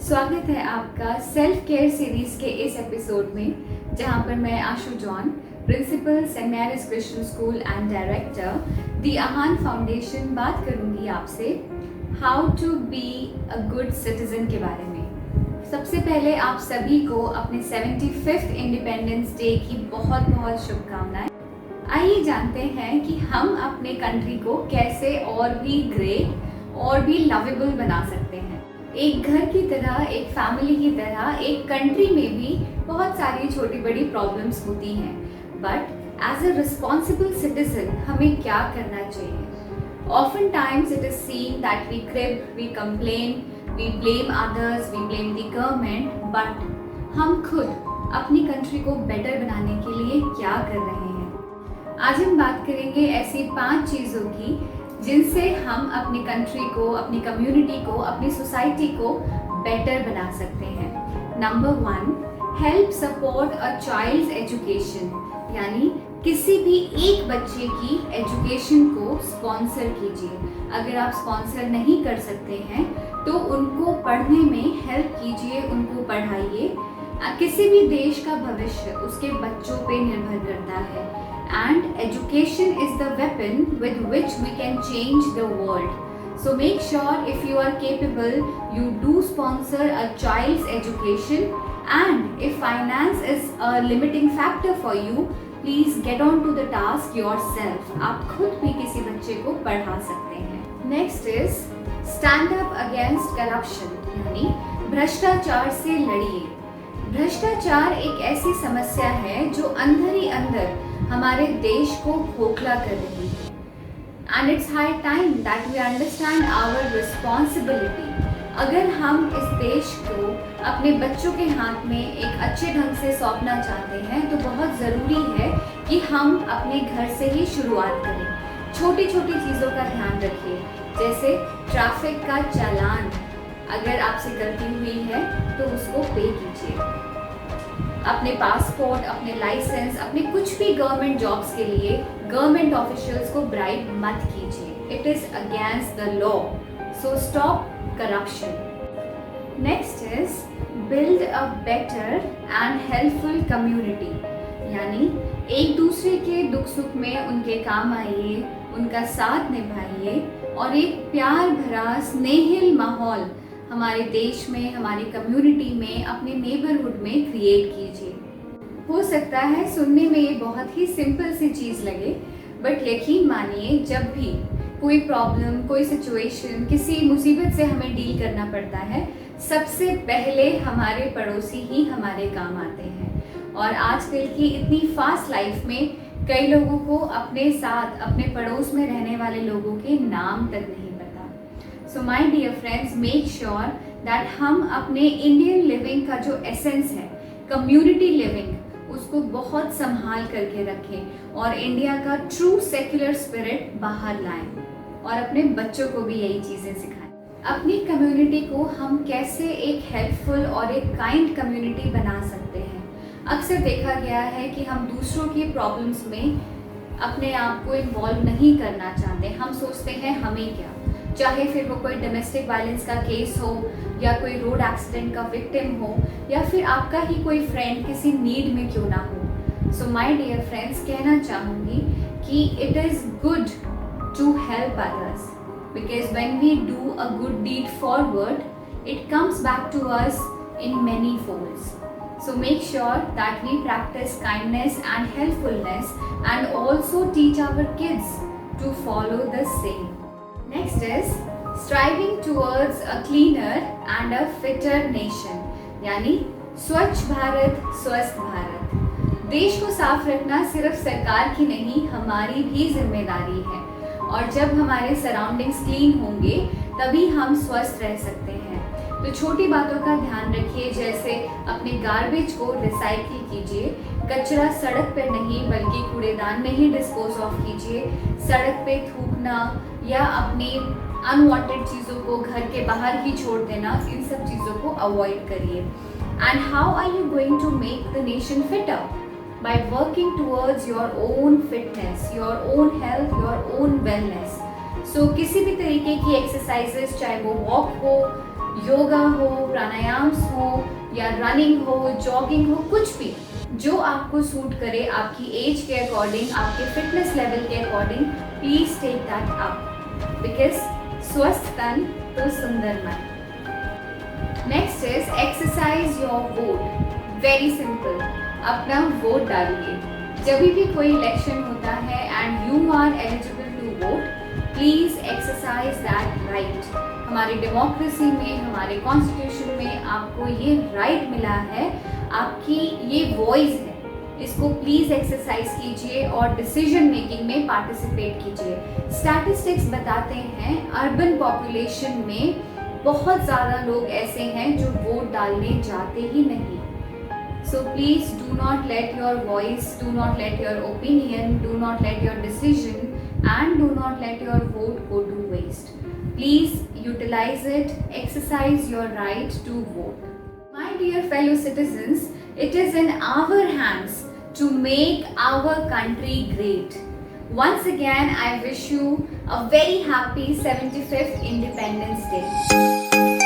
स्वागत है आपका सेल्फ केयर सीरीज के इस एपिसोड में, जहां पर मैं Ashu John, principal Saint Mary's Christian school and director the Aahan foundation, बात करूंगी आपसे how to be a good citizen के बारे में। सबसे पहले आप सभी को अपने 75th इंडिपेंडेंस डे की बहुत बहुत शुभकामनाएं। आइए जानते हैं कि हम अपने कंट्री को कैसे और भी ग्रेट और भी लवेबल बना सकते हैं। एक घर की तरह, एक फैमिली की तरह, एक कंट्री में भी बहुत सारी छोटी बड़ी प्रॉब्लम्स होती हैं, but as a responsible citizen हमें क्या करना चाहिए? Often times it is seen that we crib, we complain, we blame others, we blame the government, but हम खुद अपनी कंट्री को बेटर बनाने के लिए क्या कर रहे हैं? आज हम बात करेंगे ऐसी 5 चीज़ों की जिनसे हम अपनी कंट्री को, अपनी कम्युनिटी को, अपनी सोसाइटी को बेटर बना सकते हैं। Number 1, help support a child's education, यानी किसी भी एक बच्चे की एजुकेशन को स्पॉन्सर कीजिए। अगर आप स्पॉन्सर नहीं कर सकते हैं तो उनको पढ़ने में हेल्प कीजिए, उनको पढ़ाइए। किसी भी देश का भविष्य उसके बच्चों पे निर्भर करता है, and education is the weapon with which we can change the world. So make sure if you are capable, you do sponsor a child's education, and if finance is a limiting factor for you, please get on to the task yourself. आप खुद भी किसी बच्चे को पढ़ा सकते हैं। Next is stand up against corruption, यानी भ्रष्टाचार से लड़िए। भ्रष्टाचार एक ऐसी समस्या है जो अंदर ही अंदर हमारे देश को खोखला कर रही है, and it's high time that we understand our responsibility. अगर हम इस देश को अपने बच्चों के हाथ में एक अच्छे ढंग से सौंपना चाहते हैं तो बहुत ज़रूरी है कि हम अपने घर से ही शुरुआत करें। छोटी छोटी चीज़ों का ध्यान रखिए, जैसे ट्रैफिक का चालान अगर आपसे गलती हुई है तो उसको पे कीजिए। अपने पासपोर्ट, अपने लाइसेंस, अपने कुछ भी गवर्नमेंट जॉब्स के लिए गवर्नमेंट ऑफिशियल्स को ब्राइब मत कीजिए। It is against the law, so stop corruption. Next is build a better and helpful community, यानी एक दूसरे के दुख सुख में उनके काम आइए, उनका साथ निभाइए और एक प्यार भरा स्नेहिल माहौल हमारे देश में, हमारी कम्युनिटी में, अपने नेबरहुड में क्रिएट कीजिए। हो सकता है सुनने में ये बहुत ही सिंपल सी चीज़ लगे, बट यकीन मानिए जब भी कोई प्रॉब्लम, कोई सिचुएशन, किसी मुसीबत से हमें डील करना पड़ता है, सबसे पहले हमारे पड़ोसी ही हमारे काम आते हैं। और आजकल की इतनी फास्ट लाइफ में कई लोगों को अपने साथ, अपने पड़ोस में रहने वाले लोगों के नाम तक नहीं। So my dear friends, make sure that हम अपने इंडियन लिविंग का जो एसेंस है, कम्युनिटी लिविंग, उसको बहुत संभाल करके रखें और इंडिया का ट्रू सेक्युलर स्पिरिट बाहर लाएं और अपने बच्चों को भी यही चीज़ें सिखाएं। अपनी कम्युनिटी को हम कैसे एक हेल्पफुल और एक काइंड कम्युनिटी बना सकते हैं? अक्सर देखा गया है कि हम दूसरों की प्रॉब्लम्स में अपने आप को इन्वॉल्व नहीं करना चाहते। हम सोचते हैं हमें क्या, चाहे फिर वो कोई डोमेस्टिक वायलेंस का केस हो या कोई रोड एक्सीडेंट का विक्टिम हो या फिर आपका ही कोई फ्रेंड किसी नीड में क्यों ना हो। सो माय डियर फ्रेंड्स, कहना चाहूँगी कि it is good to help others, because when we do a good deed forward it comes back to us in many folds. So make sure that we practice kindness and helpfulness and also teach our kids to follow the same. Next is striving towards a cleaner and a fitter nation, यानी स्वच्छ भारत, स्वस्थ भारत। देश को साफ रखना सिर्फ सरकार की नहीं, हमारी भी जिम्मेदारी है, और जब हमारे सराउंडिंग्स क्लीन होंगे तभी हम स्वस्थ रह सकते हैं। तो छोटी बातों का ध्यान रखिए, जैसे अपने गार्बेज को रिसाइकिल कीजिए, कचरा सड़क पर नहीं बल्कि कूड़ेदान में ही डिस्पोज ऑफ कीजिए। सड़क पे थूकना या अपनी अनवांटेड चीज़ों को घर के बाहर ही छोड़ देना, इन सब चीज़ों को अवॉइड करिए। And how are you going to make the nation fitter? By working towards your own fitness, your own health, your own wellness. So किसी भी तरीके की एक्सरसाइजेस, चाहे वो वॉक हो, योगा हो, प्राणायाम्स हो या रनिंग हो, जॉगिंग हो, कुछ भी जो आपको सूट करे आपकी एज के अकॉर्डिंग, आपके फिटनेस लेवल के अकॉर्डिंग, please take that up because स्वस्थ तन तो सुंदर मन। Next is exercise your vote. Very simple, अपना वोट डालिए। जब भी कोई इलेक्शन होता है and you are eligible to vote, please exercise that right. हमारी डेमोक्रेसी में, हमारे कॉन्स्टिट्यूशन में आपको ये राइट मिला है, आपकी ये वॉइस है, इसको प्लीज एक्सरसाइज कीजिए और डिसीजन मेकिंग में पार्टिसिपेट कीजिए। स्टैटिस्टिक्स बताते हैं अर्बन पॉपुलेशन में बहुत ज़्यादा लोग ऐसे हैं जो वोट डालने जाते ही नहीं। So please do not let your voice, do not let your opinion, do not let your decision and do not let your vote go to waste. Please utilize it, exercise your right to vote. My dear fellow citizens, it is in our hands to make our country great. Once again, I wish you a very happy 75th Independence Day.